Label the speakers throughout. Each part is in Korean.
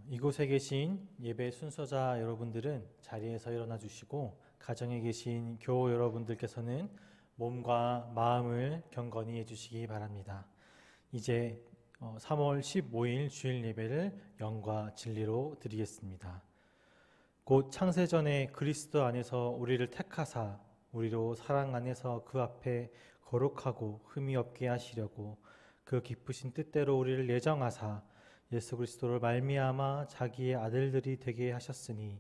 Speaker 1: 이곳에 계신 예배 순서자 여러분들은 자리에서 일어나 주시고, 가정에 계신 교우 여러분들께서는 몸과 마음을 경건히 해주시기 바랍니다. 이제 3월 15일 주일 예배를 영과 진리로 드리겠습니다. 곧 창세전에 그리스도 안에서 우리를 택하사 우리로 사랑 안에서 그 앞에 거룩하고 흠이 없게 하시려고 그 기쁘신 뜻대로 우리를 예정하사 예수 그리스도를 말미암아 자기의 아들들이 되게 하셨으니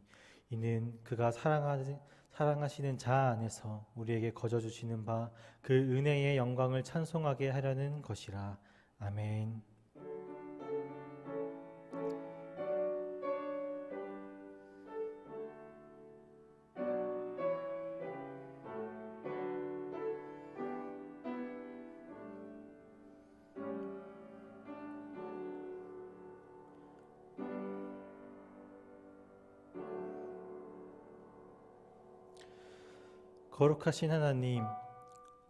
Speaker 1: 이는 그가 사랑하시는 자 안에서 우리에게 거저 주시는 바 그 은혜의 영광을 찬송하게 하려는 것이라. 아멘. 거룩하신 하나님,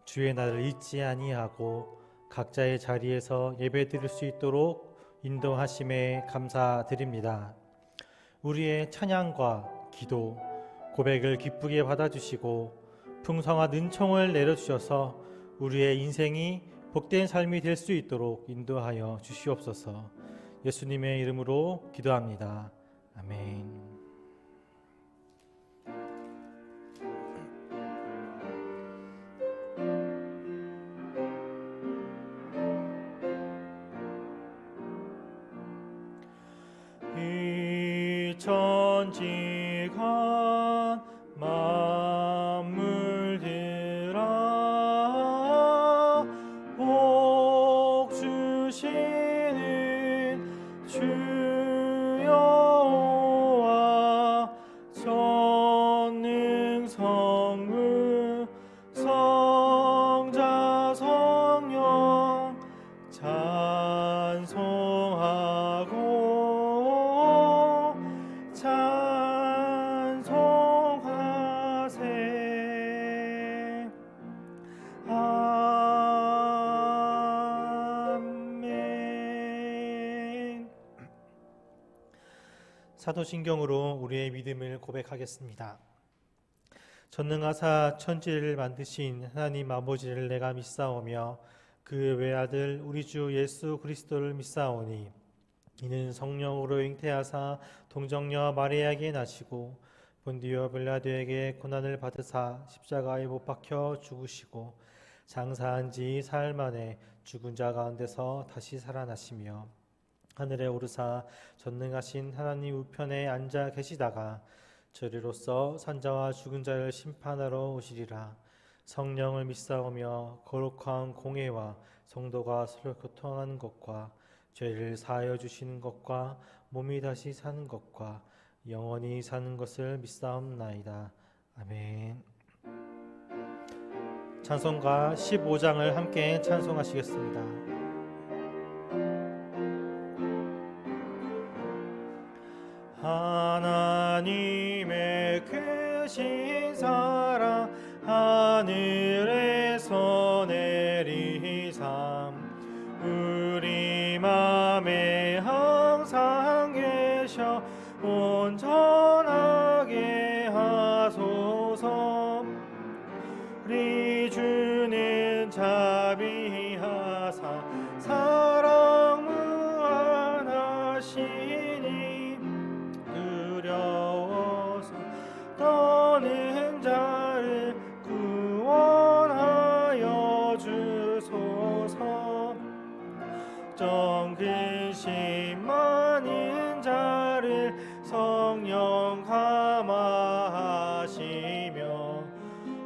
Speaker 1: 주의 날을 잊지 아니하고 각자의 자리에서 예배드릴 수 있도록 인도하심에 감사드립니다. 우리의 찬양과 기도, 고백을 기쁘게 받아주시고 풍성한 은총을 내려주셔서 우리의 인생이 복된 삶이 될 수 있도록 인도하여 주시옵소서. 예수님의 이름으로 기도합니다. 아멘. 천지간 만물들아 복 주시는 주여와 전능 성부 성자 성령 찬송하고 찬송하세. 아멘. 사도신경으로 우리의 믿음을 고백하겠습니다. 전능하사 천지를 만드신 하나님 아버지를 내가 믿사오며 그 외아들 우리 주 예수 그리스도를 믿사오니 이는 성령으로 잉태하사 동정녀 마리아에게 나시고 본디오 빌라도에게 고난을 받으사 십자가에 못 박혀 죽으시고 장사한 지 사흘 만에 죽은 자 가운데서 다시 살아나시며 하늘에 오르사 전능하신 하나님 우편에 앉아 계시다가 저리로서 산자와 죽은 자를 심판하러 오시리라. 성령을 믿사오며 거룩한 공회와 성도가 서로 교통하는 것과 죄를 사하여 주시는 것과 몸이 다시 사는 것과 영원히 사는 것을 믿사옵나이다. 아멘. 찬송가 15장을 함께 찬송하시겠습니다. 하나님의 크신 사랑 하늘에서 내리삼 우리 맘에 항상 계셔 온전하게 하소서. 우리 주는 자비하사 사랑 무한하시니 두려워서 떠는 자를 구원하여 주소서. 정근심 많은 자를 성령 감화하시며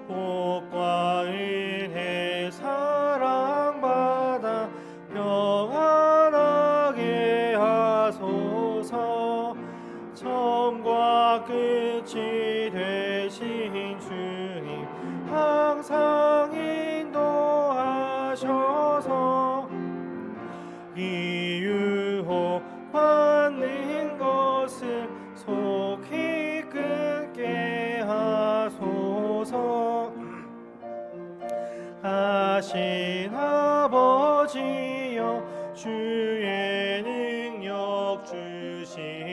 Speaker 1: 복과 은혜 사랑받아 평안하게 하소서. 처음과 끝이 되신 주님 항상 인도하셔서 이 유혹 받는 것을 속히 끊게 하소서. 하신 아버지여 주의 능력 주시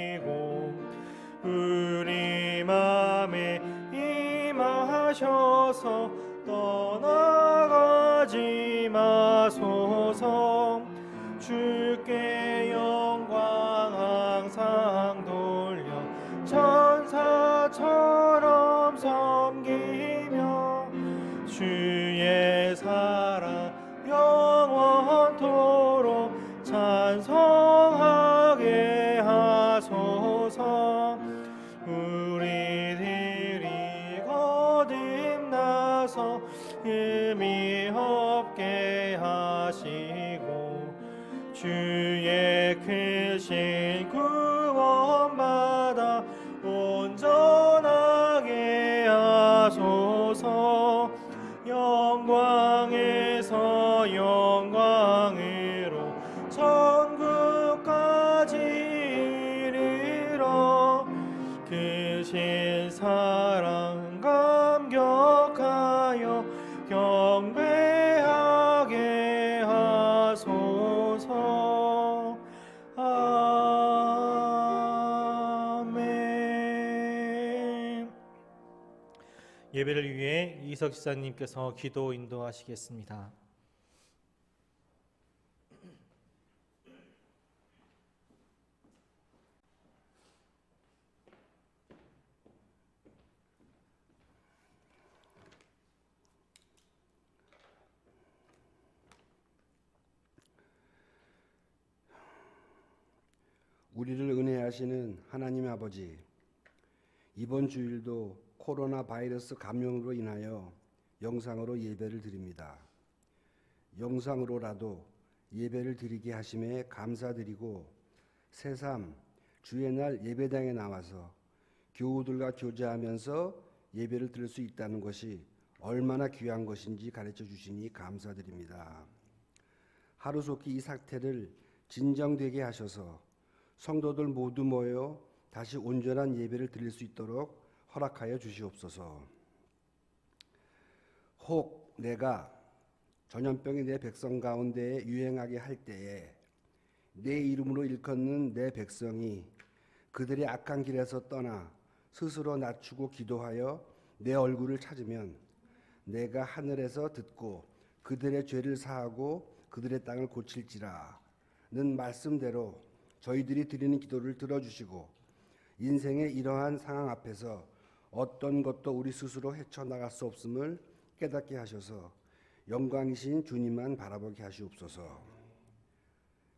Speaker 1: 하셔서 떠나가지 마소서. 주께 영광 항상 돌려 천사처럼 섬기며 주의 사랑 영원토록 찬송하게 하소서. 우리들이 거듭나서 의미 없게 하시고 주의 크신 구원받아 온전하게 하소서. 영광에서 영광으로 천국까지 이르러 크신 사랑 감격하여 경배하게 하소서. 아멘. 예배를 위해 이석 지사님께서 기도 인도하시겠습니다.
Speaker 2: 우리를 은혜하시는 하나님 아버지, 이번 주일도 코로나 바이러스 감염으로 인하여 영상으로 예배를 드립니다. 영상으로라도 예배를 드리게 하심에 감사드리고 새삼 주의 날 예배당에 나와서 교우들과 교제하면서 예배를 드릴 수 있다는 것이 얼마나 귀한 것인지 가르쳐 주시니 감사드립니다. 하루속히 이 사태를 진정되게 하셔서 성도들 모두 모여 다시 온전한 예배를 드릴 수 있도록 허락하여 주시옵소서. 혹 내가 전염병이 내 백성 가운데 유행하게 할 때에 내 이름으로 일컫는 내 백성이 그들의 악한 길에서 떠나 스스로 낮추고 기도하여 내 얼굴을 찾으면 내가 하늘에서 듣고 그들의 죄를 사하고 그들의 땅을 고칠지라는 말씀대로 저희들이 드리는 기도를 들어주시고 인생의 이러한 상황 앞에서 어떤 것도 우리 스스로 헤쳐나갈 수 없음을 깨닫게 하셔서 영광이신 주님만 바라보게 하시옵소서.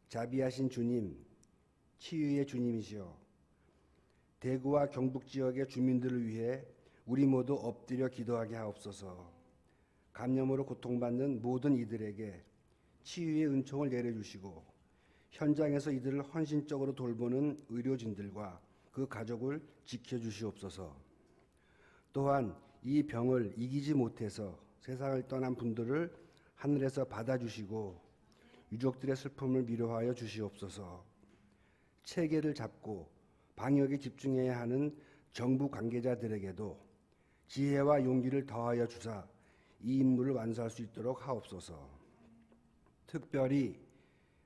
Speaker 2: 자비하신 주님, 치유의 주님이시여, 대구와 경북 지역의 주민들을 위해 우리 모두 엎드려 기도하게 하옵소서. 감염으로 고통받는 모든 이들에게 치유의 은총을 내려주시고 현장에서 이들을 헌신적으로 돌보는 의료진들과 그 가족을 지켜주시옵소서. 또한 이 병을 이기지 못해서 세상을 떠난 분들을 하늘에서 받아주시고 유족들의 슬픔을 위로하여 주시옵소서. 체계를 잡고 방역에 집중해야 하는 정부 관계자들에게도 지혜와 용기를 더하여 주사 이 임무를 완수할 수 있도록 하옵소서. 특별히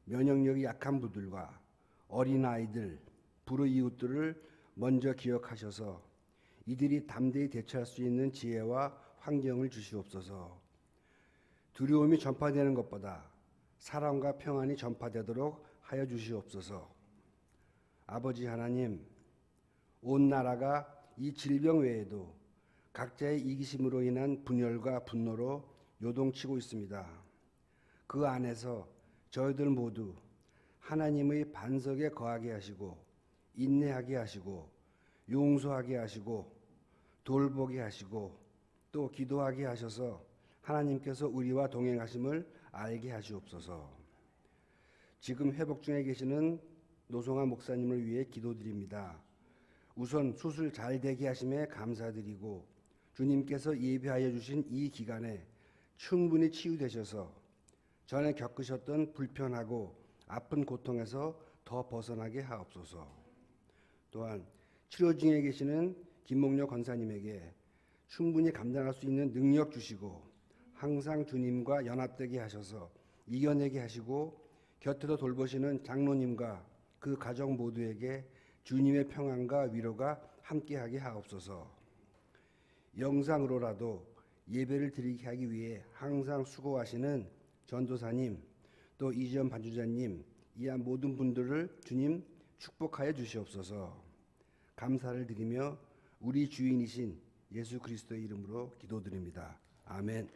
Speaker 2: 면역력이 약한 분들과 어린아이들, 불우이웃들을 먼저 기억하셔서 이들이 담대히 대처할 수 있는 지혜와 환경을 주시옵소서. 두려움이 전파되는 것보다 사랑과 평안이 전파되도록 하여 주시옵소서. 아버지 하나님, 온 나라가 이 질병 외에도 각자의 이기심으로 인한 분열과 분노로 요동치고 있습니다. 그 안에서 저희들 모두 하나님의 반석에 거하게 하시고 인내하게 하시고 용서하게 하시고 돌보게 하시고 또 기도하게 하셔서 하나님께서 우리와 동행하심을 알게 하시옵소서. 지금 회복 중에 계시는 노송환 목사님을 위해 기도드립니다. 우선 수술 잘 되게 하심에 감사드리고 주님께서 예비하여 주신 이 기간에 충분히 치유되셔서 전에 겪으셨던 불편하고 아픈 고통에서 더 벗어나게 하옵소서. 또한 치료 중에 계시는 김목녀 권사님에게 충분히 감당할 수 있는 능력 주시고 항상 주님과 연합되게 하셔서 이겨내게 하시고 곁에서 돌보시는 장로님과 그 가족 모두에게 주님의 평안과 위로가 함께하게 하옵소서. 영상으로라도 예배를 드리게 하기 위해 항상 수고하시는 전도사님, 또 이지연 반주자님, 이한 모든 분들을 주님 축복하여 주시옵소서. 감사를 드리며 우리 주인이신 예수 그리스도의 이름으로 기도드립니다. 아멘.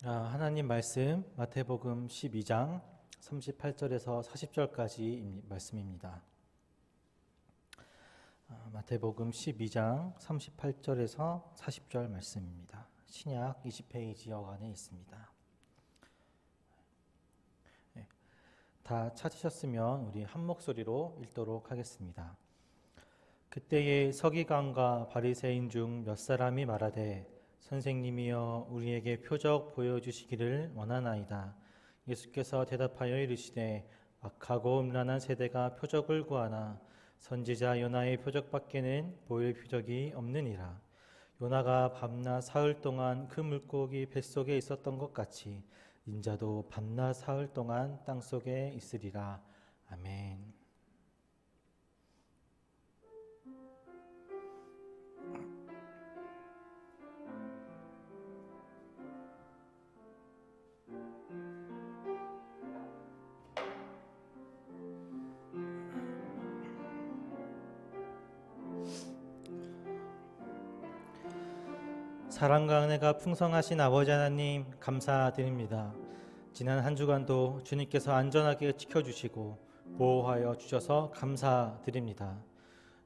Speaker 1: 하나님 말씀 마태복음 12장 38절에서 40절까지 말씀입니다. 마태복음 12장 38절에서 40절 말씀입니다. 신약 20페이지 여간에 있습니다. 다 찾으셨으면 우리 한 목소리로 읽도록 하겠습니다. 그때에 서기관과 바리새인 중 몇 사람이 말하되 선생님이여 우리에게 표적 보여주시기를 원하나이다. 예수께서 대답하여 이르시되 악하고 음란한 세대가 표적을 구하나 선지자 요나의 표적밖에는 보일 표적이 없느니라. 요나가 밤낮 사흘 동안 그 물고기 뱃속에 있었던 것 같이 인자도 밤낮 사흘 동안 땅속에 있으리라. 아멘. 사랑과 은혜가 풍성하신 아버지 하나님 감사드립니다. 지난 한 주간도 주님께서 안전하게 지켜주시고 보호하여 주셔서 감사드립니다.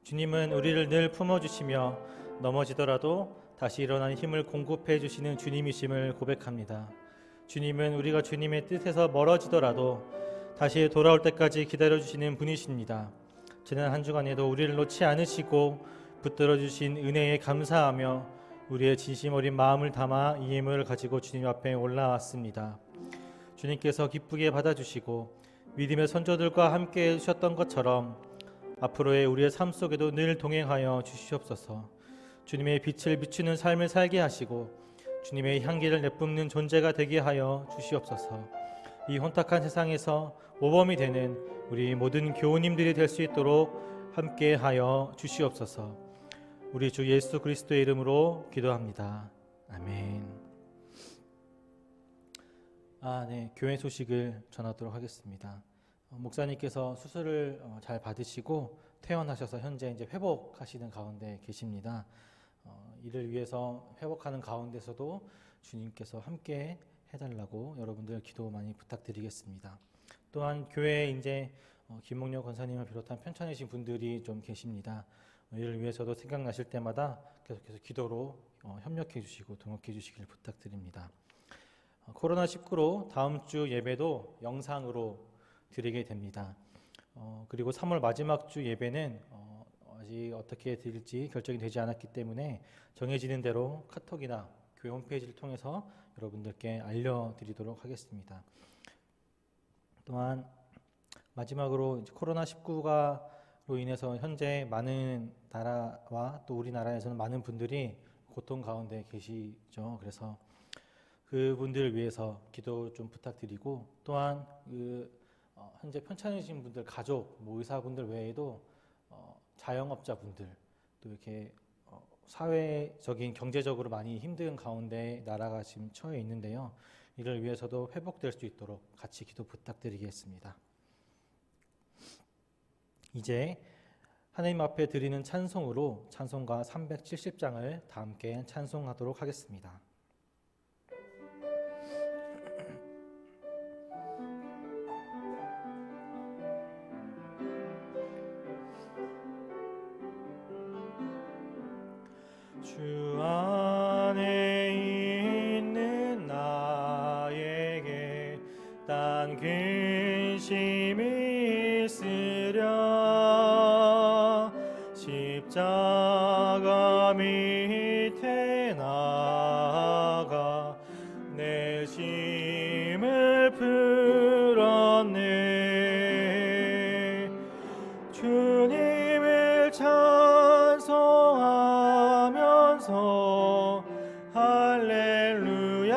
Speaker 1: 주님은 우리를 늘 품어주시며 넘어지더라도 다시 일어나는 힘을 공급해 주시는 주님이심을 고백합니다. 주님은 우리가 주님의 뜻에서 멀어지더라도 다시 돌아올 때까지 기다려주시는 분이십니다. 지난 한 주간에도 우리를 놓지 않으시고 붙들어 주신 은혜에 감사하며 우리의 진심 어린 마음을 담아 이 힘을 가지고 주님 앞에 올라왔습니다. 주님께서 기쁘게 받아주시고 믿음의 선조들과 함께 해주셨던 것처럼 앞으로의 우리의 삶 속에도 늘 동행하여 주시옵소서. 주님의 빛을 비추는 삶을 살게 하시고 주님의 향기를 내뿜는 존재가 되게 하여 주시옵소서. 이 혼탁한 세상에서 모범이 되는 우리 모든 교우님들이 될 수 있도록 함께 하여 주시옵소서. 우리 주 예수 그리스도의 이름으로 기도합니다. 아멘. 네, 교회 소식을 전하도록 하겠습니다. 목사님께서 수술을 잘 받으시고 퇴원하셔서 현재 이제 회복하시는 가운데 계십니다. 이를 위해서 회복하는 가운데서도 주님께서 함께 해달라고 여러분들 기도 많이 부탁드리겠습니다. 또한 교회에 이제 김목녀 권사님을 비롯한 편찮으신 분들이 좀 계십니다. 이를 위해서도 생각나실 때마다 계속해서 기도로 협력해 주시고 동역해 주시길 부탁드립니다. 코로나19로 다음 주 예배도 영상으로 드리게 됩니다. 그리고 3월 마지막 주 예배는 아직 어떻게 드릴지 결정이 되지 않았기 때문에 정해지는 대로 카톡이나 교회 홈페이지를 통해서 여러분들께 알려드리도록 하겠습니다. 또한 마지막으로 코로나19가 로 인해서 현재 많은 나라와 또 우리나라에서는 많은 분들이 고통 가운데 계시죠. 그래서 그분들을 위해서 기도 좀 부탁드리고 또한 현재 편찮으신 분들 가족, 의사분들 외에도 자영업자분들 또 이렇게 사회적인 경제적으로 많이 힘든 가운데 나라가 지금 처해 있는데요. 이를 위해서도 회복될 수 있도록 같이 기도 부탁드리겠습니다. 이제 하나님 앞에 드리는 찬송으로 찬송가 370장을 다 함께 찬송하도록 하겠습니다. 주 안에 있는 나에게 딴 근심이 있으랴 십자가 나가 밑에 나가 내 짐을 풀었네. 주님을 찬송하면서 할렐루야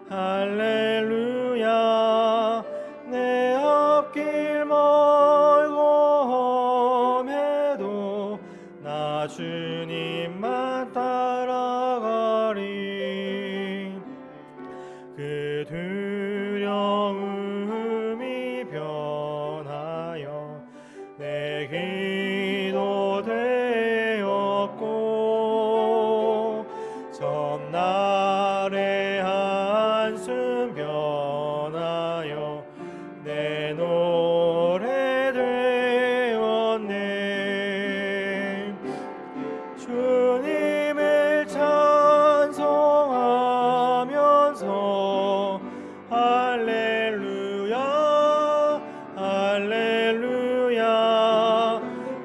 Speaker 1: 할렐루야. 내 앞길 멀고 험해도 나 주님만 따라가리. 그 두려움이 변하여 내 기도 되었고 전날의 한숨 변하여 내 노래 되었네. 주님을 찬송하면서 할렐루야 할렐루야.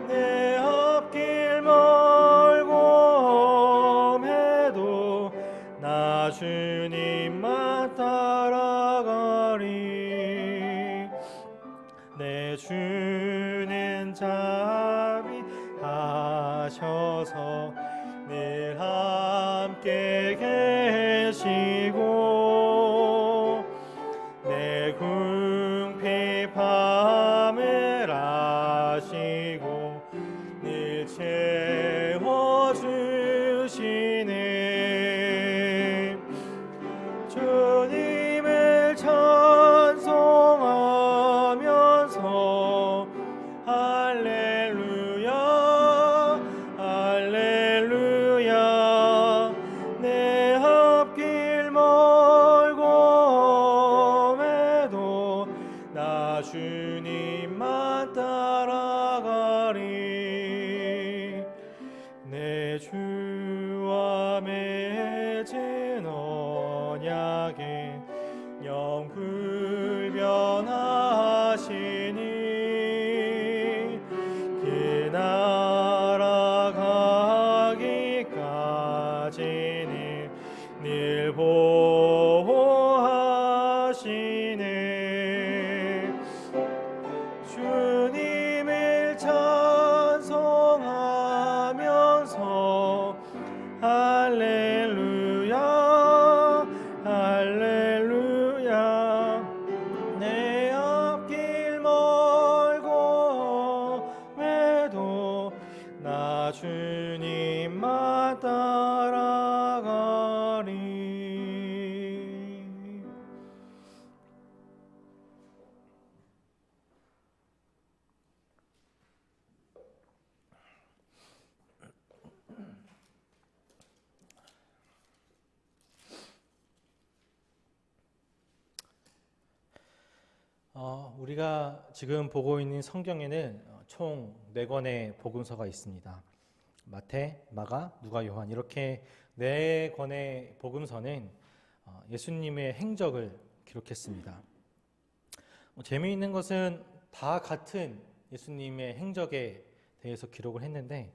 Speaker 1: 내 앞길 멀고 험해도 나 주님만 따라가리. 내 주는 자비하셔서 늘 함께 계시고 내 궁핍함을 아시고 늘 채워주시네. 주님을 찬송하면서 할렐루야 할렐루야. 내 앞길 멀고 험해도 나 주님만 따라가리. 내 주와 맺은 언약에 영 불변하시니 그 나라 가기까지는 늘 보호하시네. 주님을 찬송하면서 할렐루야 할렐루야. 내 앞길 멀고 험해도 나 주님만 따라가리. 우리가 지금 보고 있는 성경에는 총 4권의 복음서가 있습니다. 마태, 마가, 누가, 요한 이렇게 4권의 복음서는 예수님의 행적을 기록했습니다. 재미있는 것은 다 같은 예수님의 행적에 대해서 기록을 했는데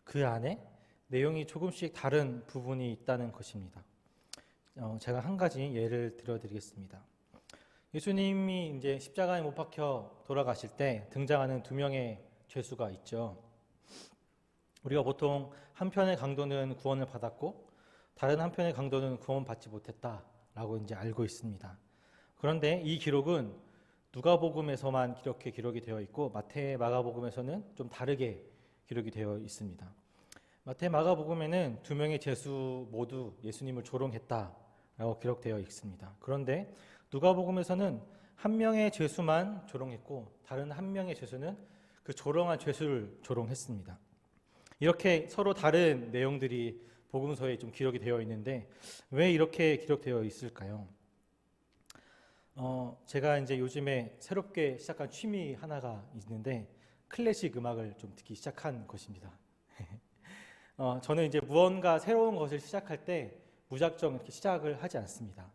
Speaker 1: 그 안에 내용이 조금씩 다른 부분이 있다는 것입니다. 제가 한 가지 예를 들어드리겠습니다. 예수님이 이제 십자가에 못 박혀 돌아가실 때 등장하는 2명의 죄수가 있죠. 우리가 보통 한편의 강도는 구원을 받았고 다른 한편의 강도는 구원받지 못했다라고 이제 알고 있습니다. 그런데 이 기록은 누가복음에서만 이렇게 기록이 되어 있고 마태, 마가복음에서는 좀 다르게 기록이 되어 있습니다. 마태, 마가복음에는 2명의 죄수 모두 예수님을 조롱했다라고 기록되어 있습니다. 그런데 누가복음에서는 1명의 죄수만 조롱했고 다른 1명의 죄수는 그 조롱한 죄수를 조롱했습니다. 이렇게 서로 다른 내용들이 복음서에 좀 기록이 되어 있는데 왜 이렇게 기록되어 있을까요? 제가 이제 요즘에 새롭게 시작한 취미 하나가 있는데 클래식 음악을 좀 듣기 시작한 것입니다. 저는 이제 무언가 새로운 것을 시작할 때 무작정 이렇게 시작을 하지 않습니다.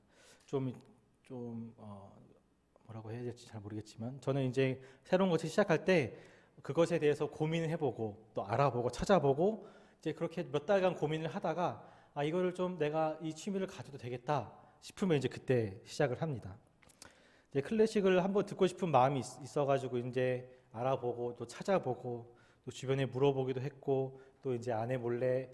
Speaker 1: 뭐라고 해야 될지 잘 모르겠지만 저는 이제 새로운 것을 시작할 때 그것에 대해서 고민을 해보고 또 알아보고 찾아보고 이제 그렇게 몇 달간 고민을 하다가 이거를 좀 내가 이 취미를 가져도 되겠다 싶으면 이제 그때 시작을 합니다. 이제 클래식을 한번 듣고 싶은 마음이 있어가지고 이제 알아보고 또 찾아보고 또 주변에 물어보기도 했고 또 이제 아내 몰래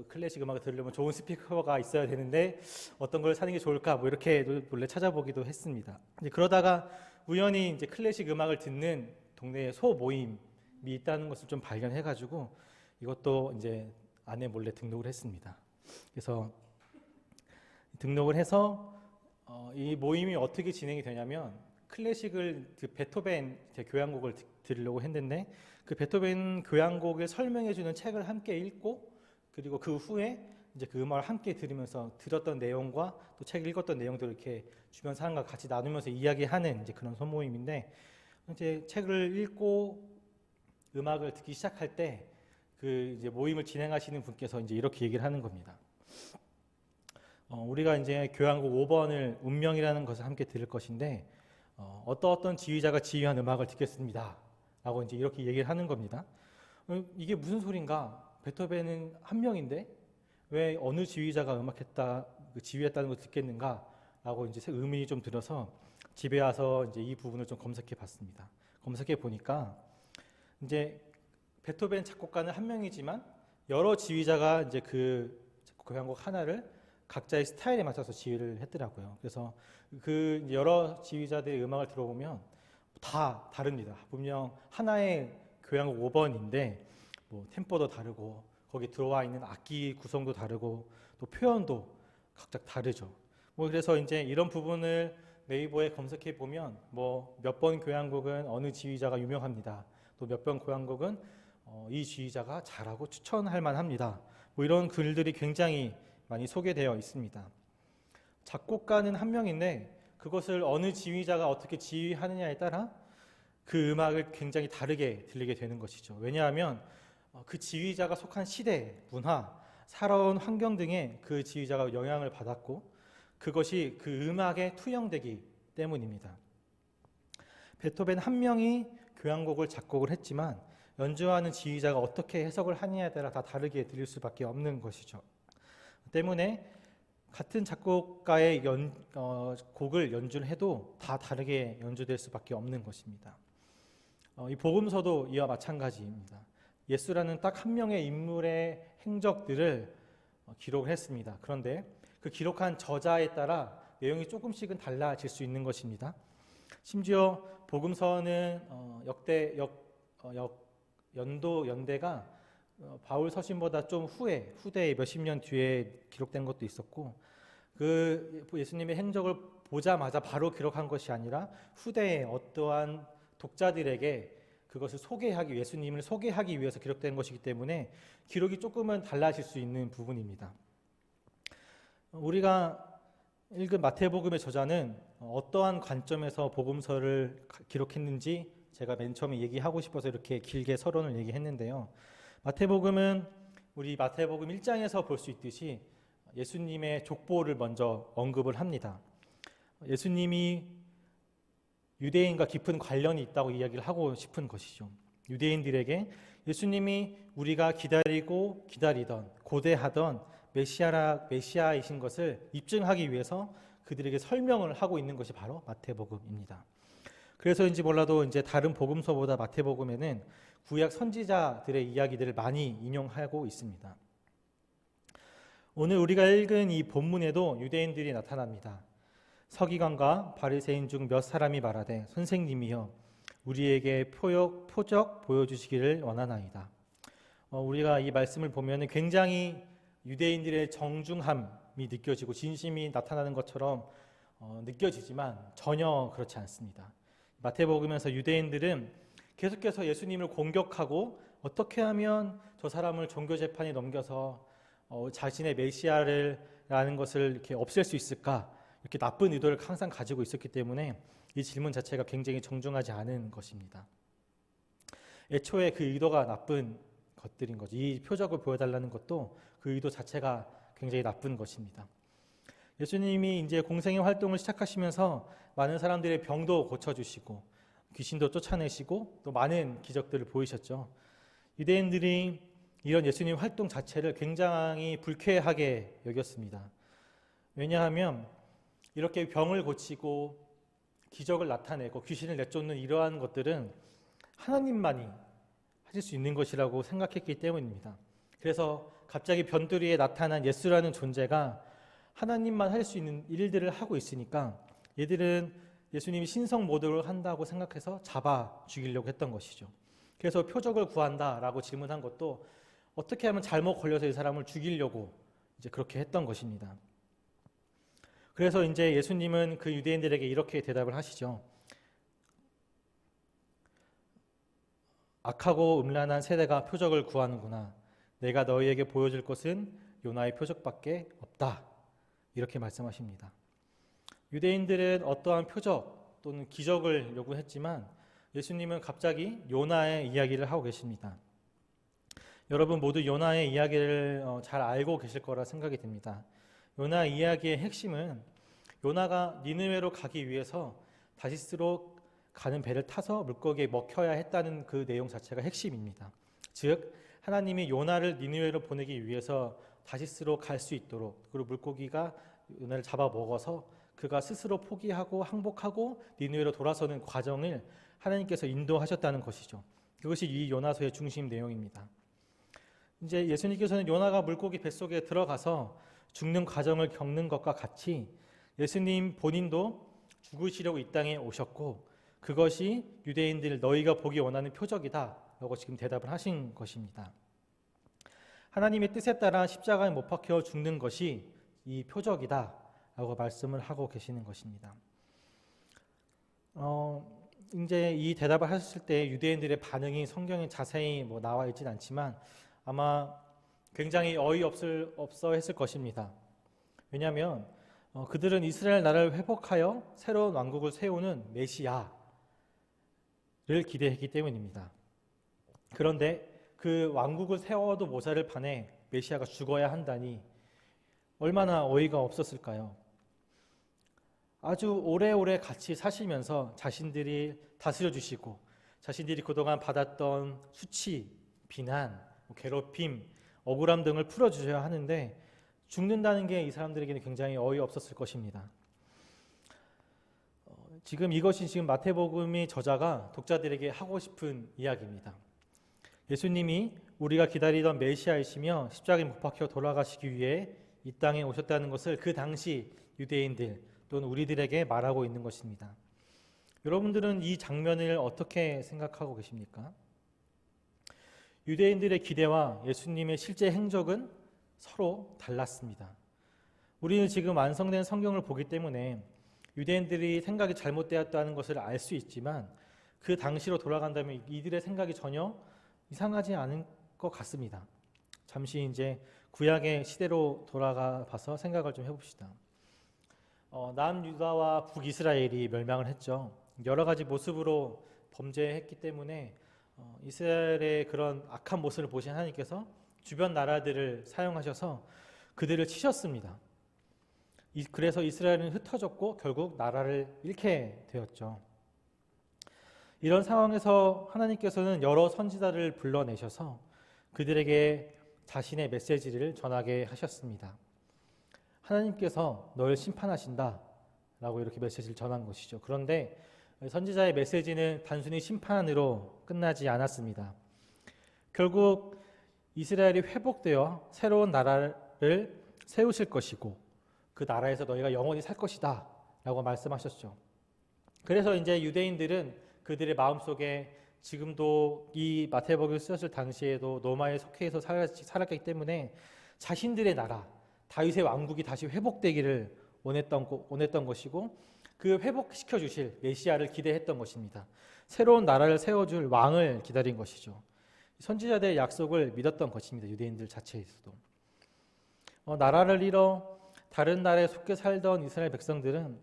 Speaker 1: 클래식 음악을 들으려면 좋은 스피커가 있어야 되는데 어떤 걸 사는 게 좋을까 뭐 이렇게 몰래 찾아보기도 했습니다. 이제 그러다가 우연히 이제 클래식 음악을 듣는 동네에 소모임이 있다는 것을 좀 발견해가지고 이것도 이제 아내 몰래 등록을 했습니다. 그래서 등록을 해서 이 모임이 어떻게 진행이 되냐면 클래식을 그 베토벤 교향곡을 들으려고 했는데 그 베토벤 교향곡을 설명해주는 책을 함께 읽고 그리고 그 후에 이제 그 음악을 함께 들으면서 들었던 내용과 또 책 읽었던 내용들을 이렇게 주변 사람과 같이 나누면서 이야기하는 이제 그런 소모임인데 이제 책을 읽고 음악을 듣기 시작할 때 그 이제 모임을 진행하시는 분께서 이제 이렇게 얘기를 하는 겁니다. 우리가 이제 교향곡 5번을 운명이라는 것을 함께 들을 것인데 어떤 지휘자가 지휘한 음악을 듣겠습니다. 라고 이제 이렇게 얘기를 하는 겁니다. 이게 무슨 소린가? 베토벤은 한 명인데 왜 어느 지휘자가 지휘했다는 걸 듣겠는가? 라고 이제 의문이 좀 들어서 집에 와서 이제 이 부분을 좀 검색해 봤습니다. 검색해 보니까 이제 베토벤 작곡가는 한 명이지만 여러 지휘자가 이제 그 교향곡 하나를 각자의 스타일에 맞춰서 지휘를 했더라고요. 그래서 그 여러 지휘자들의 음악을 들어보면 다 다릅니다. 분명 하나의 교향곡 5번인데 뭐 템포도 다르고 거기 들어와 있는 악기 구성도 다르고 또 표현도 각각 다르죠. 뭐 그래서 이제 이런 부분을 네이버에 검색해 보면 뭐 몇 번 교향곡은 어느 지휘자가 유명합니다. 또 몇 번 교향곡은 이 지휘자가 잘하고 추천할 만합니다. 뭐 이런 글들이 굉장히 많이 소개되어 있습니다. 작곡가는 한 명인데 그것을 어느 지휘자가 어떻게 지휘하느냐에 따라 그 음악을 굉장히 다르게 들리게 되는 것이죠. 왜냐하면 그 지휘자가 속한 시대, 문화, 살아온 환경 등에 그 지휘자가 영향을 받았고 그것이 그 음악에 투영되기 때문입니다. 베토벤 한 명이 교향곡을 작곡을 했지만 연주하는 지휘자가 어떻게 해석을 하느냐에 따라 다 다르게 들릴 수밖에 없는 것이죠. 때문에 같은 작곡가의 곡을 연주를 해도 다 다르게 연주될 수밖에 없는 것입니다. 이 복음서도 이와 마찬가지입니다. 예수라는 딱 한 명의 인물의 행적들을 기록을 했습니다. 그런데 그 기록한 저자에 따라 내용이 조금씩은 달라질 수 있는 것입니다. 심지어 복음서는 연대가 바울 서신보다 좀 후대에 몇십 년 뒤에 기록된 것도 있었고 그 예수님의 행적을 보자마자 바로 기록한 것이 아니라 후대에 어떠한 독자들에게 그것을 예수님을 소개하기 위해서 기록된 것이기 때문에 기록이 조금은 달라질 수 있는 부분입니다. 우리가 읽은 마태복음의 저자는 어떠한 관점에서 복음서를 기록했는지 제가 맨 처음에 얘기하고 싶어서 이렇게 길게 서론을 얘기했는데요. 우리 마태복음 1장에서 볼 수 있듯이 예수님의 족보를 먼저 언급을 합니다. 예수님이 유대인과 깊은 관련이 있다고 이야기를 하고 싶은 것이죠. 유대인들에게 예수님이 우리가 기다리고 기다리던 고대하던 메시아이신 것을 입증하기 위해서 그들에게 설명을 하고 있는 것이 바로 마태복음입니다. 그래서인지 몰라도 이제 다른 복음서보다 마태복음에는 구약 선지자들의 이야기들을 많이 인용하고 있습니다. 오늘 우리가 읽은 이 본문에도 유대인들이 나타납니다. 서기관과 바리새인 중 몇 사람이 말하되 선생님이여 우리에게 표적 보여주시기를 원하나이다. 우리가 이 말씀을 보면 굉장히 유대인들의 정중함이 느껴지고 진심이 나타나는 것처럼 느껴지지만 전혀 그렇지 않습니다. 마태복음에서 유대인들은 계속해서 예수님을 공격하고 어떻게 하면 저 사람을 종교 재판에 넘겨서 자신의 메시아라는 것을 이렇게 없앨 수 있을까? 이렇게 나쁜 의도를 항상 가지고 있었기 때문에 이 질문 자체가 굉장히 정중하지 않은 것입니다. 애초에 그 의도가 나쁜 것들인 거죠. 이 표적을 보여달라는 것도 그 의도 자체가 굉장히 나쁜 것입니다. 예수님이 이제 공생의 활동을 시작하시면서 많은 사람들의 병도 고쳐주시고 귀신도 쫓아내시고 또 많은 기적들을 보이셨죠. 유대인들이 이런 예수님 활동 자체를 굉장히 불쾌하게 여겼습니다. 왜냐하면 이렇게 병을 고치고 기적을 나타내고 귀신을 내쫓는 이러한 것들은 하나님만이 하실 수 있는 것이라고 생각했기 때문입니다. 그래서 갑자기 변두리에 나타난 예수라는 존재가 하나님만 할 수 있는 일들을 하고 있으니까 얘들은 예수님이 신성 모독을 한다고 생각해서 잡아 죽이려고 했던 것이죠. 그래서 표적을 구한다라고 질문한 것도 어떻게 하면 잘못 걸려서 이 사람을 죽이려고 이제 그렇게 했던 것입니다. 그래서 이제 예수님은 그 유대인들에게 이렇게 대답을 하시죠. 악하고 음란한 세대가 표적을 구하는구나. 내가 너희에게 보여줄 것은 요나의 표적밖에 없다. 이렇게 말씀하십니다. 유대인들은 어떠한 표적 또는 기적을 요구했지만 예수님은 갑자기 요나의 이야기를 하고 계십니다. 여러분 모두 요나의 이야기를 잘 알고 계실 거라 생각이 듭니다. 요나 이야기의 핵심은 요나가 니느웨로 가기 위해서 다시스로 가는 배를 타서 물고기에 먹혀야 했다는 그 내용 자체가 핵심입니다. 즉 하나님이 요나를 니느웨로 보내기 위해서 다시스로 갈 수 있도록, 그리고 물고기가 요나를 잡아 먹어서 그가 스스로 포기하고 항복하고 니느웨로 돌아서는 과정을 하나님께서 인도하셨다는 것이죠. 그것이 이 요나서의 중심 내용입니다. 이제 예수님께서는 요나가 물고기 뱃속에 들어가서 죽는 과정을 겪는 것과 같이 예수님 본인도 죽으시려고 이 땅에 오셨고 그것이 유대인들 너희가 보기 원하는 표적이다 라고 지금 대답을 하신 것입니다. 하나님의 뜻에 따라 십자가에 못 박혀 죽는 것이 이 표적이다 라고 말씀을 하고 계시는 것입니다. 이제 이 대답을 하셨을 때 유대인들의 반응이 성경에 자세히 나와 있진 않지만 아마 굉장히 어이없어 했을 것입니다. 왜냐하면 그들은 이스라엘 나라를 회복하여 새로운 왕국을 세우는 메시아를 기대했기 때문입니다. 그런데 그 왕국을 세워도 모자를 판에 메시아가 죽어야 한다니 얼마나 어이가 없었을까요? 아주 오래오래 같이 사시면서 자신들이 다스려 주시고 자신들이 그동안 받았던 수치, 비난, 괴롭힘, 억울함 등을 풀어주셔야 하는데 죽는다는 게 이 사람들에게는 굉장히 어이없었을 것입니다. 이것이 지금 마태복음의 저자가 독자들에게 하고 싶은 이야기입니다. 예수님이 우리가 기다리던 메시아이시며 십자가에 못 박혀 돌아가시기 위해 이 땅에 오셨다는 것을 그 당시 유대인들 또는 우리들에게 말하고 있는 것입니다. 여러분들은 이 장면을 어떻게 생각하고 계십니까? 유대인들의 기대와 예수님의 실제 행적은 서로 달랐습니다. 우리는 지금 완성된 성경을 보기 때문에 유대인들이 생각이 잘못되었다는 것을 알 수 있지만 그 당시로 돌아간다면 이들의 생각이 전혀 이상하지 않은 것 같습니다. 잠시 이제 구약의 시대로 돌아가 봐서 생각을 좀 해봅시다. 남유다와 북이스라엘이 멸망을 했죠. 여러 가지 모습으로 범죄했기 때문에 이스라엘의 그런 악한 모습을 보신 하나님께서 주변 나라들을 사용하셔서 그들을 치셨습니다. 그래서 이스라엘은 흩어졌고 결국 나라를 잃게 되었죠. 이런 상황에서 하나님께서는 여러 선지자를 불러내셔서 그들에게 자신의 메시지를 전하게 하셨습니다. 하나님께서 너를 심판하신다 라고 이렇게 메시지를 전한 것이죠. 그런데 선지자의 메시지는 단순히 심판으로 끝나지 않았습니다. 결국 이스라엘이 회복되어 새로운 나라를 세우실 것이고 그 나라에서 너희가 영원히 살 것이다 라고 말씀하셨죠. 그래서 이제 유대인들은 그들의 마음속에 지금도 이 마태복음을 쓰셨을 당시에도 로마에 속해서 살았기 때문에 자신들의 나라 다윗의 왕국이 다시 회복되기를 원했던 것이고 그 회복시켜 주실 메시아를 기대했던 것입니다. 새로운 나라를 세워줄 왕을 기다린 것이죠. 선지자들의 약속을 믿었던 것입니다. 유대인들 자체에서도. 나라를 잃어 다른 나라에 속해 살던 이스라엘 백성들은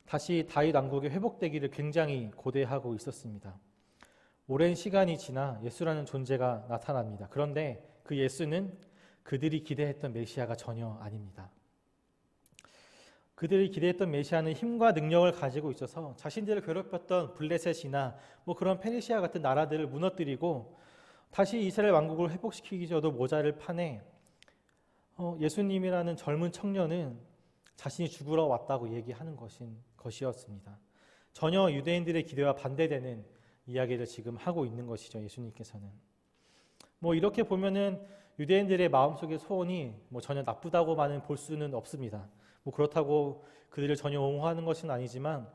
Speaker 1: 다시 다윗 왕국이 회복되기를 굉장히 고대하고 있었습니다. 오랜 시간이 지나 예수라는 존재가 나타납니다. 그런데 그 예수는 그들이 기대했던 메시아가 전혀 아닙니다. 그들이 기대했던 메시아는 힘과 능력을 가지고 있어서 자신들을 괴롭혔던 블레셋이나 뭐 그런 페르시아 같은 나라들을 무너뜨리고 다시 이스라엘 왕국을 회복시키기조차도 모자를 파내 예수님이라는 젊은 청년은 자신이 죽으러 왔다고 얘기하는 것이었습니다. 전혀 유대인들의 기대와 반대되는 이야기를 지금 하고 있는 것이죠. 예수님께서는. 뭐 이렇게 보면은 유대인들의 마음속의 소원이 뭐 전혀 나쁘다고만은 볼 수는 없습니다. 뭐 그렇다고 그들을 전혀 옹호하는 것은 아니지만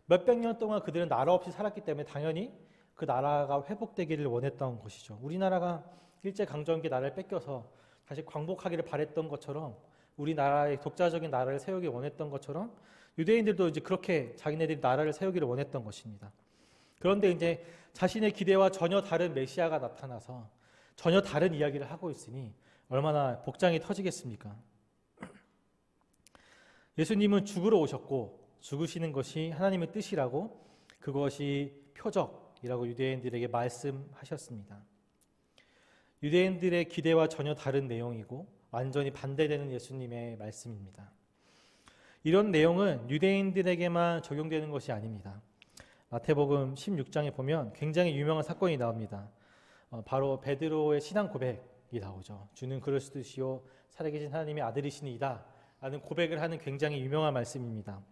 Speaker 1: 몇백 년 동안 그들은 나라 없이 살았기 때문에 당연히 그 나라가 회복되기를 원했던 것이죠. 우리나라가 일제강점기 나라를 뺏겨서 다시 광복하기를 바랬던 것처럼 우리나라의 독자적인 나라를 세우기 원했던 것처럼 유대인들도 이제 그렇게 자기네들이 나라를 세우기를 원했던 것입니다. 그런데 이제 자신의 기대와 전혀 다른 메시아가 나타나서 전혀 다른 이야기를 하고 있으니 얼마나 복장이 터지겠습니까? 예수님은 죽으러 오셨고 죽으시는 것이 하나님의 뜻이라고 그것이 표적이라고 유대인들에게 말씀하셨습니다. 유대인들의 기대와 전혀 다른 내용이고 완전히 반대되는 예수님의 말씀입니다. 이런 내용은 유대인들에게만 적용되는 것이 아닙니다. 마태복음 16장에 보면 굉장히 유명한 사건이 나옵니다. 바로 베드로의 신앙 고백이 나오죠. 주는 그리스도시요 살아계신 하나님의 아들이시니이다 라는 고백을 하는 굉장히 유명한 말씀입니다.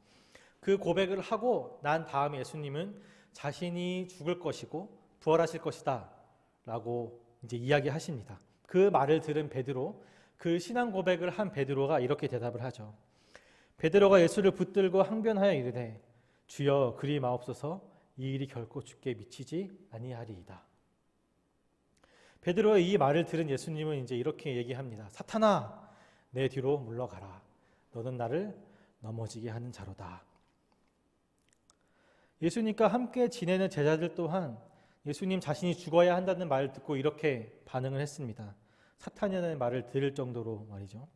Speaker 1: 그 고백을 하고 난 다음에 예수님은 자신이 죽을 것이고 부활하실 것이다 라고 이제 이야기하십니다. 그 말을 들은 베드로, 그 신앙 고백을 한 베드로가 이렇게 대답을 하죠. 베드로가 예수를 붙들고 항변하여 이르되 주여 그리 마옵소서 이 일이 결코 주께 미치지 아니하리이다. 베드로의 이 말을 들은 예수님은 이제 이렇게 얘기합니다. 사탄아 내 뒤로 물러가라. 너는 나를 넘어지게 하는 자로다. 예수님과 함께 지내는 제자들 또한 예수님 자신이 죽어야 한다는 말을 듣고 이렇게 반응을 했습니다. 사탄이라는 말을 들을 정도로 말이죠.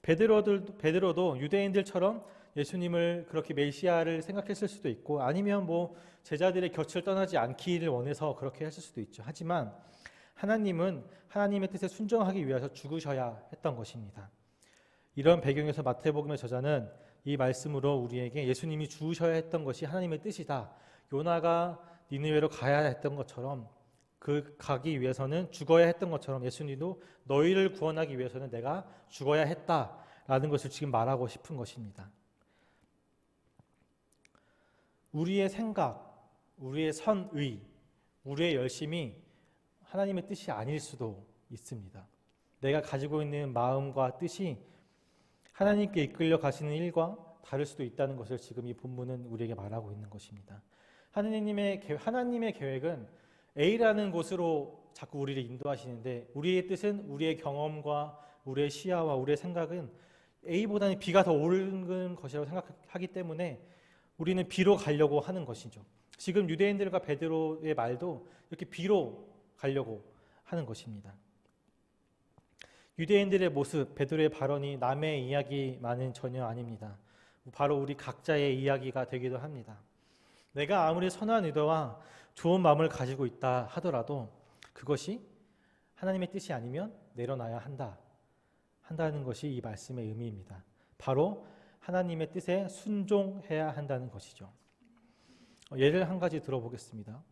Speaker 1: 베드로도 유대인들처럼 예수님을 그렇게 메시아를 생각했을 수도 있고 아니면 뭐 제자들의 곁을 떠나지 않기를 원해서 그렇게 했을 수도 있죠. 하지만 하나님은 하나님의 뜻에 순종하기 위해서 죽으셔야 했던 것입니다. 이런 배경에서 마태복음의 저자는 이 말씀으로 우리에게 예수님이 죽으셔야 했던 것이 하나님의 뜻이다. 요나가 니느웨로 가야 했던 것처럼 그 가기 위해서는 죽어야 했던 것처럼 예수님도 너희를 구원하기 위해서는 내가 죽어야 했다라는 것을 지금 말하고 싶은 것입니다. 우리의 생각, 우리의 선의, 우리의 열심이 하나님의 뜻이 아닐 수도 있습니다. 내가 가지고 있는 마음과 뜻이 하나님께 이끌려 가시는 일과 다를 수도 있다는 것을 지금 이 본문은 우리에게 말하고 있는 것입니다. 하나님의 계획은 A라는 곳으로 자꾸 우리를 인도하시는데 우리의 뜻은 우리의 경험과 우리의 시야와 우리의 생각은 A보다는 B가 더 옳은 것이라고 생각하기 때문에 우리는 B로 가려고 하는 것이죠. 지금 유대인들과 베드로의 말도 이렇게 B로 가려고 하는 것입니다. 유대인들의 모습, 베드로의 발언이 남의 이야기만은 전혀 아닙니다. 바로 우리 각자의 이야기가 되기도 합니다. 내가 아무리 선한 의도와 좋은 마음을 가지고 있다 하더라도 그것이 하나님의 뜻이 아니면 내려놔야 한다는 것이 이 말씀의 의미입니다. 바로 하나님의 뜻에 순종해야 한다는 것이죠. 예를 한 가지 들어보겠습니다.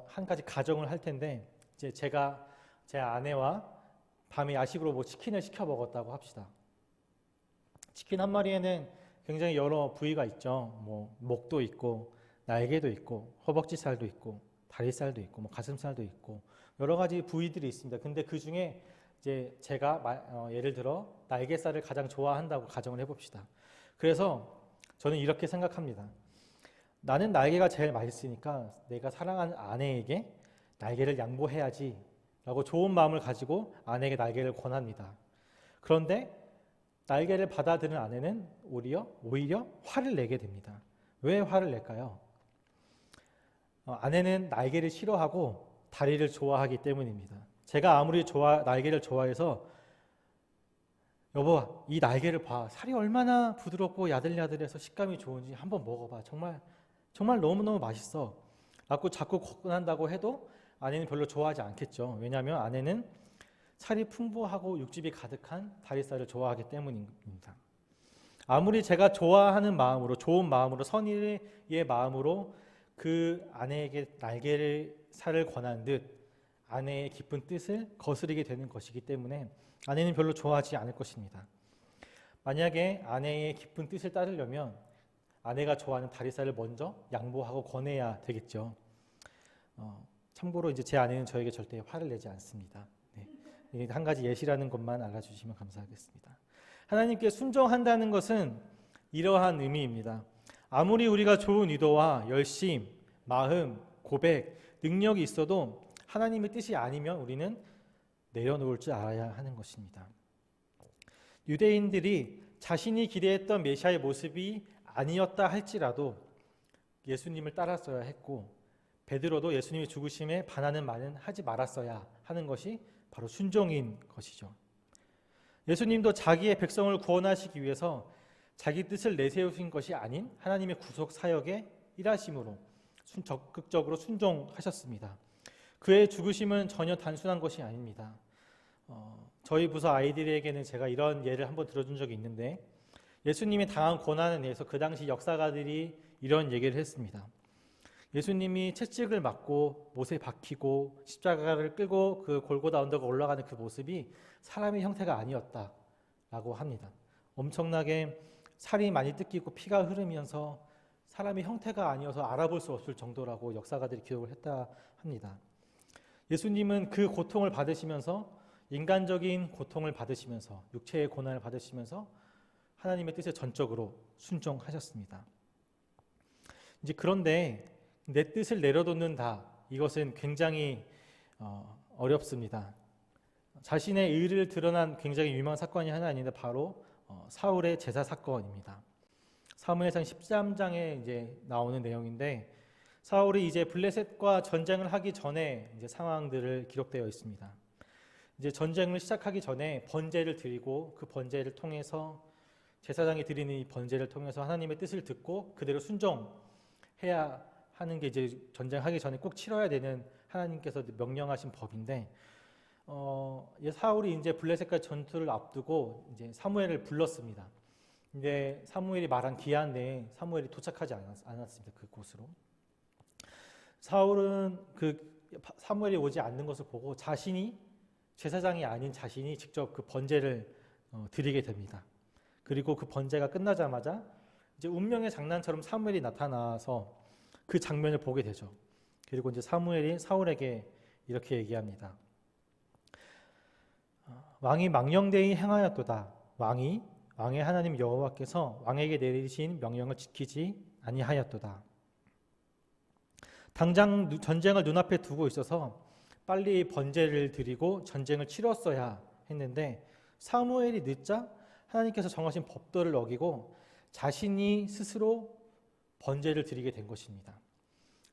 Speaker 1: 한 가지 가정을 할 텐데 이제 제가 제 아내와 밤에 야식으로 뭐 치킨을 시켜 먹었다고 합시다. 치킨 한 마리에는 굉장히 여러 부위가 있죠. 뭐 목도 있고 날개도 있고 허벅지살도 있고 다리살도 있고 뭐 가슴살도 있고 여러 가지 부위들이 있습니다. 근데 그 중에 이제 제가 예를 들어 날개살을 가장 좋아한다고 가정을 해봅시다. 그래서 저는 이렇게 생각합니다. 나는 날개가 제일 맛있으니까 내가 사랑하는 아내에게 날개를 양보해야지 라고 좋은 마음을 가지고 아내에게 날개를 권합니다. 그런데 날개를 받아들인 아내는 오히려 화를 내게 됩니다. 왜 화를 낼까요? 아내는 날개를 싫어하고 다리를 좋아하기 때문입니다. 제가 아무리 날개를 좋아해서 여보 이 날개를 봐. 살이 얼마나 부드럽고 야들야들해서 식감이 좋은지 한번 먹어봐. 정말 너무너무 맛있어. 라고 자꾸 권한다고 해도 아내는 별로 좋아하지 않겠죠. 왜냐하면 아내는 살이 풍부하고 육즙이 가득한 다리살을 좋아하기 때문입니다. 아무리 제가 좋아하는 마음으로, 좋은 마음으로, 선의의 마음으로 그 아내에게 살을 권한 듯 아내의 깊은 뜻을 거스르게 되는 것이기 때문에 아내는 별로 좋아하지 않을 것입니다. 만약에 아내의 깊은 뜻을 따르려면 아내가 좋아하는 다리살을 먼저 양보하고 권해야 되겠죠. 참고로 이제 제 아내는 저에게 절대 화를 내지 않습니다. 네. 이게 한 가지 예시라는 것만 알아주시면 감사하겠습니다. 하나님께 순종한다는 것은 이러한 의미입니다. 아무리 우리가 좋은 의도와 열심, 마음, 고백, 능력이 있어도 하나님의 뜻이 아니면 우리는 내려놓을 줄 알아야 하는 것입니다. 유대인들이 자신이 기대했던 메시아의 모습이 아니었다 할지라도 예수님을 따랐어야 했고, 베드로도 예수님의 죽으심에 반하는 말은 하지 말았어야 하는 것이 바로 순종인 것이죠. 예수님도 자기의 백성을 구원하시기 위해서 자기 뜻을 내세우신 것이 아닌 하나님의 구속 사역의 일하심으로 적극적으로 순종하셨습니다. 그의 죽으심은 전혀 단순한 것이 아닙니다. 저희 부서 아이들에게는 제가 이런 예를 한번 들어준 적이 있는데, 예수님이 당한 고난에 대해서 그 당시 역사가들이 이런 얘기를 했습니다. 예수님이 채찍을 맞고 못에 박히고 십자가를 끌고 그 골고다 언덕을 올라가는 그 모습이 사람의 형태가 아니었다라고 합니다. 엄청나게 살이 많이 뜯기고 피가 흐르면서 사람의 형태가 아니어서 알아볼 수 없을 정도라고 역사가들이 기록을 했다 합니다. 예수님은 그 고통을 받으시면서, 인간적인 고통을 받으시면서, 육체의 고난을 받으시면서 하나님의 뜻에 전적으로 순종하셨습니다. 이제 그런데 내 뜻을 내려놓는다, 이것은 굉장히 어렵습니다. 자신의 의를 드러난 굉장히 유명한 사건이 하나 있는데 바로 사울의 제사 사건입니다. 사무엘상 13장에 이제 나오는 내용인데, 사울이 이제 블레셋과 전쟁을 하기 전에 이제 상황들을 기록되어 있습니다. 이제 전쟁을 시작하기 전에 번제를 드리고, 그 번제를 통해서 제사장이 드리는 이 번제를 통해서 하나님의 뜻을 듣고 그대로 순종해야 하는 게 이제 전쟁하기 전에 꼭 치러야 되는 하나님께서 명령하신 법인데, 사울이 이제 블레셋과 전투를 앞두고 이제 사무엘을 불렀습니다. 근데 사무엘이 말한 기한 내에 사무엘이 도착하지 않았습니다. 그곳으로. 사울은 그 사무엘이 오지 않는 것을 보고 자신이 제사장이 아닌 자신이 직접 그 번제를 드리게 됩니다. 그리고 그 번제가 끝나자마자 이제 운명의 장난처럼 사무엘이 나타나서 그 장면을 보게 되죠. 그리고 이제 사무엘이 사울에게 이렇게 얘기합니다. 왕이 망령되이 행하였도다. 왕의 하나님 여호와께서 왕에게 내리신 명령을 지키지 아니하였도다. 당장 전쟁을 눈앞에 두고 있어서 빨리 번제를 드리고 전쟁을 치렀어야 했는데, 사무엘이 늦자 하나님께서 정하신 법도를 어기고 자신이 스스로 번제를 드리게 된 것입니다.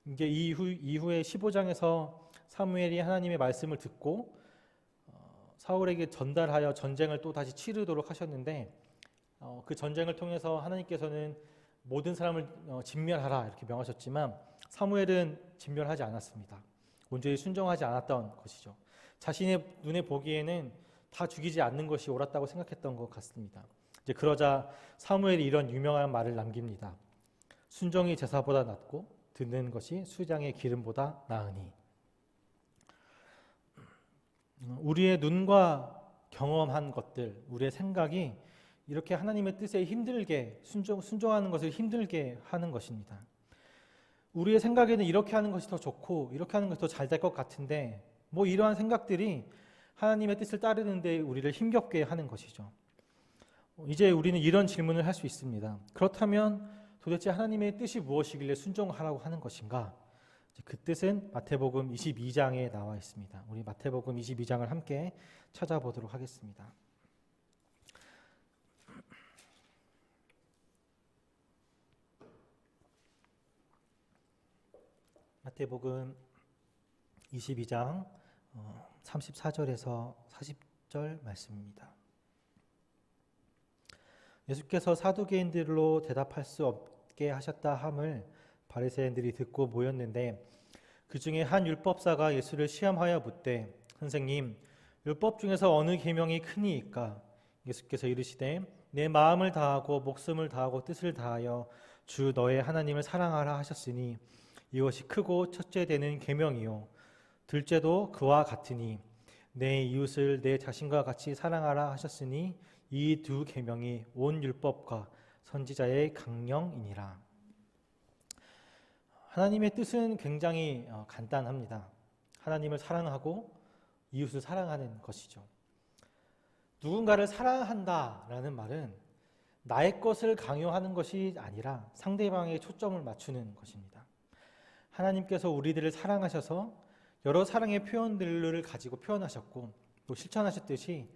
Speaker 1: 이게 이후에 15장에서 사무엘이 하나님의 말씀을 듣고 사울에게 전달하여 전쟁을 또 다시 치르도록 하셨는데, 그 전쟁을 통해서 하나님께서는 모든 사람을 진멸하라 이렇게 명하셨지만 사무엘은 진멸하지 않았습니다. 온전히 순종하지 않았던 것이죠. 자신의 눈에 보기에는 다 죽이지 않는 것이 옳았다고 생각했던 것 같습니다. 이제 그러자 사무엘이 이런 유명한 말을 남깁니다. 순종이 제사보다 낫고 듣는 것이 수장의 기름보다 나으니. 우리의 눈과 경험한 것들, 우리의 생각이 이렇게 하나님의 뜻에 힘들게 순종하는 것을 힘들게 하는 것입니다. 우리의 생각에는 이렇게 하는 것이 더 좋고 이렇게 하는 것이 더 잘 될 것 같은데, 뭐 이러한 생각들이 하나님의 뜻을 따르는데 우리를 힘겹게 하는 것이죠. 이제 우리는 이런 질문을 할 수 있습니다. 그렇다면 도대체 하나님의 뜻이 무엇이길래 순종하라고 하는 것인가? 그 뜻은 마태복음 22장에 나와 있습니다. 우리 마태복음 22장을 함께 찾아보도록 하겠습니다. 마태복음 22장 34절에서 40절 말씀입니다. 예수께서 사두개인들로 대답할 수 없게 하셨다 함을 바리새인들이 듣고 모였는데, 그 중에 한 율법사가 예수를 시험하여 묻되, 선생님, 율법 중에서 어느 계명이 크니이까? 예수께서 이르시되, 내 마음을 다하고 목숨을 다하고 뜻을 다하여 주 너의 하나님을 사랑하라 하셨으니 이것이 크고 첫째 되는 계명이요 둘째도 그와 같으니 내 이웃을 내 자신과 같이 사랑하라 하셨으니 이 두 계명이 온 율법과 선지자의 강령이니라. 하나님의 뜻은 굉장히 간단합니다. 하나님을 사랑하고 이웃을 사랑하는 것이죠. 누군가를 사랑한다라는 말은 나의 것을 강요하는 것이 아니라 상대방의 초점을 맞추는 것입니다. 하나님께서 우리들을 사랑하셔서 여러 사랑의 표현들을 가지고 표현하셨고 또 실천하셨듯이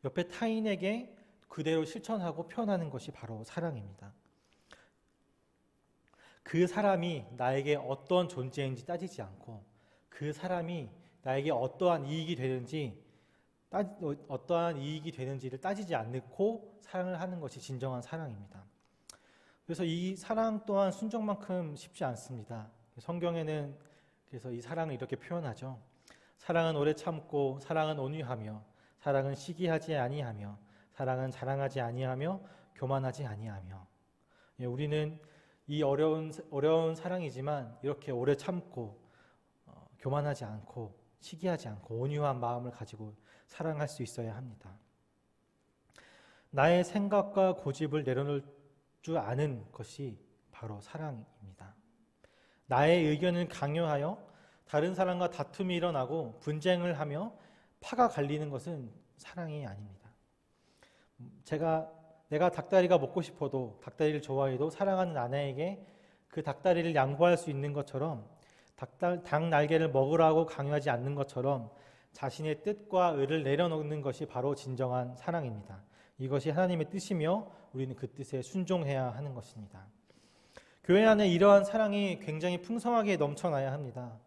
Speaker 1: 옆에 타인에게 그대로 실천하고 표현하는 것이 바로 사랑입니다. 그 사람이 나에게 어떤 존재인지 따지지 않고 그 사람이 나에게 어떠한 이익이 되는지를 따지지 않고 사랑을 하는 것이 진정한 사랑입니다. 그래서 이 사랑 또한 순종만큼 쉽지 않습니다. 성경에는 그래서 이 사랑을 이렇게 표현하죠. 사랑은 오래 참고 사랑은 온유하며 사랑은 시기하지 아니하며 사랑은 자랑하지 아니하며 교만하지 아니하며. 우리는 이 어려운 사랑이지만 이렇게 오래 참고 교만하지 않고 시기하지 않고 온유한 마음을 가지고 사랑할 수 있어야 합니다. 나의 생각과 고집을 내려놓을 줄 아는 것이 바로 사랑입니다. 나의 의견을 강요하여 다른 사람과 다툼이 일어나고 분쟁을 하며 파가 갈리는 것은 사랑이 아닙니다. 내가 닭다리가 먹고 싶어도 닭다리를 좋아해도 사랑하는 아내에게 그 닭다리를 양보할 수 있는 것처럼 닭 날개를 먹으라고 강요하지 않는 것처럼 자신의 뜻과 의를 내려놓는 것이 바로 진정한 사랑입니다. 이것이 하나님의 뜻이며 우리는 그 뜻에 순종해야 하는 것입니다. 교회 안에 이러한 사랑이 굉장히 풍성하게 넘쳐나야 합니다.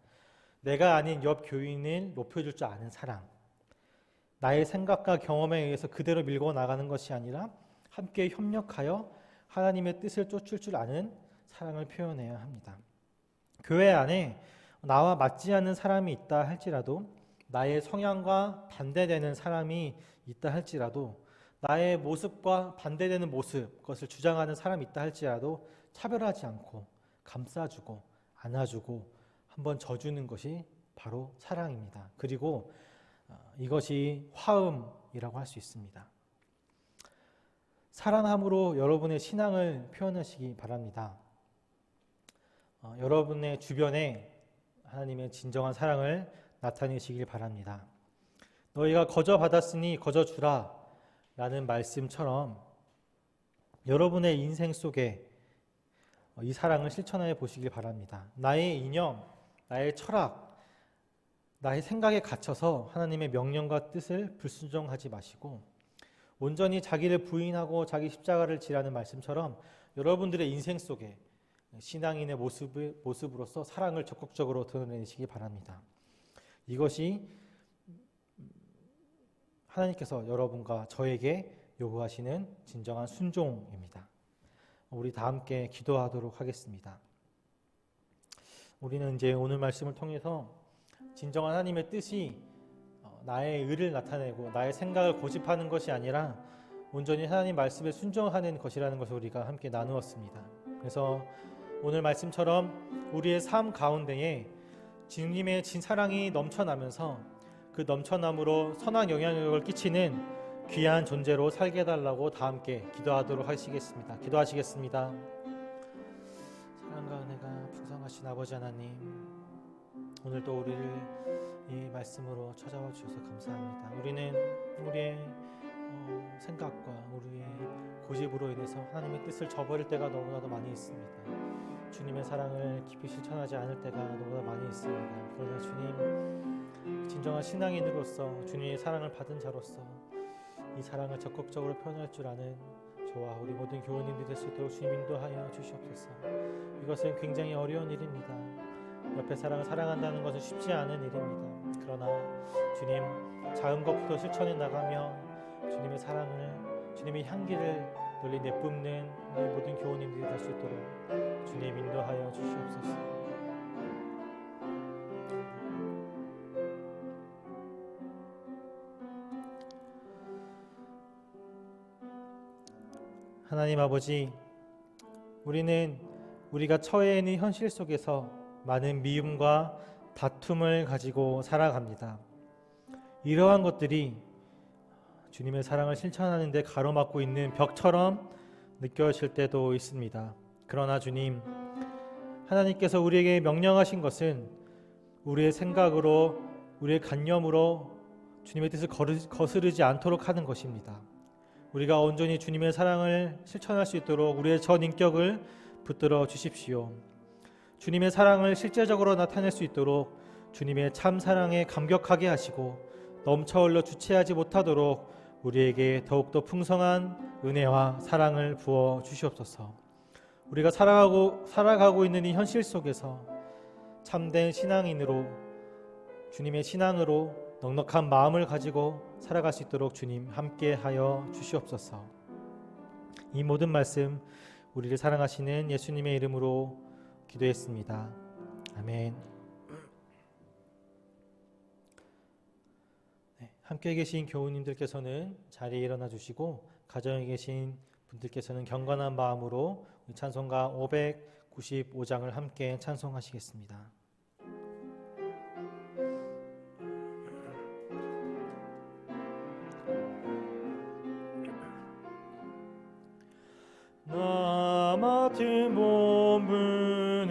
Speaker 1: 내가 아닌 옆 교인을 높여줄 줄 아는 사랑, 나의 생각과 경험에 의해서 그대로 밀고 나가는 것이 아니라 함께 협력하여 하나님의 뜻을 쫓을 줄 아는 사랑을 표현해야 합니다. 교회 안에 나와 맞지 않는 사람이 있다 할지라도 나의 성향과 반대되는 사람이 있다 할지라도 나의 모습과 반대되는 모습, 그것을 주장하는 사람이 있다 할지라도 차별하지 않고 감싸주고 안아주고 한번 져주는 것이 바로 사랑입니다. 그리고 이것이 화음이라고 할 수 있습니다. 사랑함으로 여러분의 신앙을 표현하시기 바랍니다. 여러분의 주변에 하나님의 진정한 사랑을 나타내시길 바랍니다. 너희가 거저 받았으니 거저 주라 라는 말씀처럼 여러분의 인생 속에 이 사랑을 실천해 보시길 바랍니다. 나의 이념, 나의 철학, 나의 생각에 갇혀서 하나님의 명령과 뜻을 불순종하지 마시고 온전히 자기를 부인하고 자기 십자가를 지라는 말씀처럼 여러분들의 인생 속에 신앙인의 모습으로서 사랑을 적극적으로 드러내시기 바랍니다. 이것이 하나님께서 여러분과 저에게 요구하시는 진정한 순종입니다. 우리 다 함께 기도하도록 하겠습니다. 우리는 이제 오늘 말씀을 통해서 진정한 하나님의 뜻이 나의 의를 나타내고 나의 생각을 고집하는 것이 아니라 온전히 하나님 말씀에 순종하는 것이라는 것을 우리가 함께 나누었습니다. 그래서 오늘 말씀처럼 우리의 삶 가운데에 주님의 진사랑이 넘쳐나면서 그 넘쳐남으로 선한 영향력을 끼치는 귀한 존재로 살게 해달라고 다 함께 기도하도록 하시겠습니다. 기도하시겠습니다. 사랑과 은혜가 풍성하신 아버지 하나님, 오늘도 우리를 이 말씀으로 찾아와 주셔서 감사합니다. 우리는 우리의 생각과 우리의 고집으로 인해서 하나님의 뜻을 저버릴 때가 너무나도 많이 있습니다. 주님의 사랑을 깊이 실천하지 않을 때가 너무나 많이 있습니다. 그러나 주님, 진정한 신앙인으로서 주님의 사랑을 받은 자로서 이 사랑을 적극적으로 표현할 줄 아는 저와 우리 모든 교우님들이 될 수 있도록 주님 인도하여 주시옵소서. 이것은 굉장히 어려운 일입니다. 옆에 사람을 사랑한다는 것은 쉽지 않은 일입니다. 그러나 주님, 작은 것부터 실천해 나가며 주님의 사랑을, 주님의 향기를 널리 내뿜는 우리 모든 교우님들이 될 수 있도록 주님 인도하여 주시옵소서. 하나님 아버지, 우리는 우리가 처해 있는 현실 속에서 많은 미움과 다툼을 가지고 살아갑니다. 이러한 것들이 주님의 사랑을 실천하는 데 가로막고 있는 벽처럼 느껴질 때도 있습니다. 그러나 주님, 하나님께서 우리에게 명령하신 것은 우리의 생각으로, 우리의 관념으로 주님의 뜻을 거스르지 않도록 하는 것입니다. 우리가 온전히 주님의 사랑을 실천할 수 있도록 우리의 전 인격을 붙들어 주십시오. 주님의 사랑을 실제적으로 나타낼 수 있도록 주님의 참 사랑에 감격하게 하시고 넘쳐 흘러 주체하지 못하도록 우리에게 더욱더 풍성한 은혜와 사랑을 부어 주시옵소서. 우리가 살아가고 있는 이 현실 속에서 참된 신앙인으로, 주님의 신앙으로 넉넉한 마음을 가지고 살아갈 수 있도록 주님 함께하여 주시옵소서. 이 모든 말씀 우리를 사랑하시는 예수님의 이름으로 기도했습니다. 아멘. 함께 계신 교우님들께서는 자리에 일어나 주시고, 가정에 계신 분들께서는 경건한 마음으로 찬송가 595장을 함께 찬송하시겠습니다. 나 맡은 본분은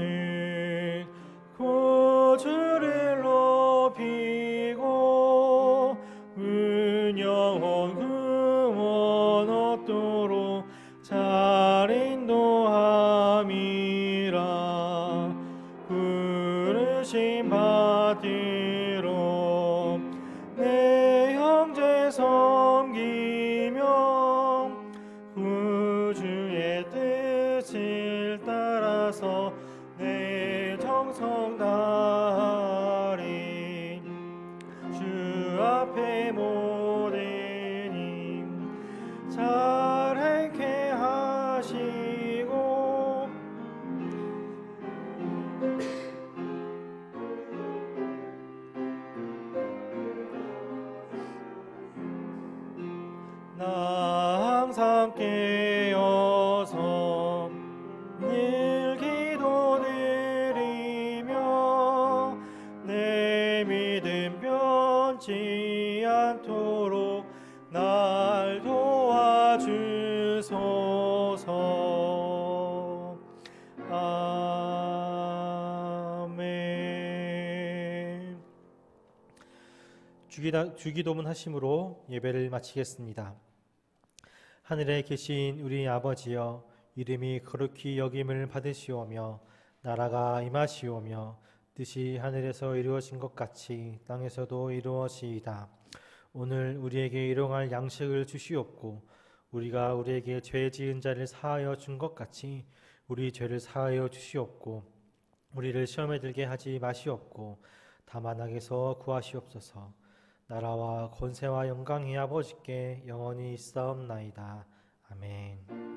Speaker 1: 구주를 높이고 은영원 구원 얻도록 잘 인도함이라. 부르심 받들어 내 형제 섬기며 구주의 뜻을 따라서 내 정성 다하리. 주 앞에 모든 힘 잘 행케 하시고 나 항상 깨어서 늘 기도드리며 내 믿음 변치 않도록 날 도와주소서. 아멘. 주기도문 하심으로 예배를 마치겠습니다. 하늘에 계신 우리 아버지여, 이름이 거룩히 여김을 받으시오며 나라가 임하시오며 뜻이 하늘에서 이루어진 것 같이 땅에서도 이루어지이다. 오늘 우리에게 일용할 양식을 주시옵고 우리가 우리에게 죄 지은 자를 사하여 준 것 같이 우리 죄를 사하여 주시옵고 우리를 시험에 들게 하지 마시옵고 다만 악에서 구하시옵소서. 나라와 권세와 영광이 아버지께 영원히 있사옵나이다. 아멘.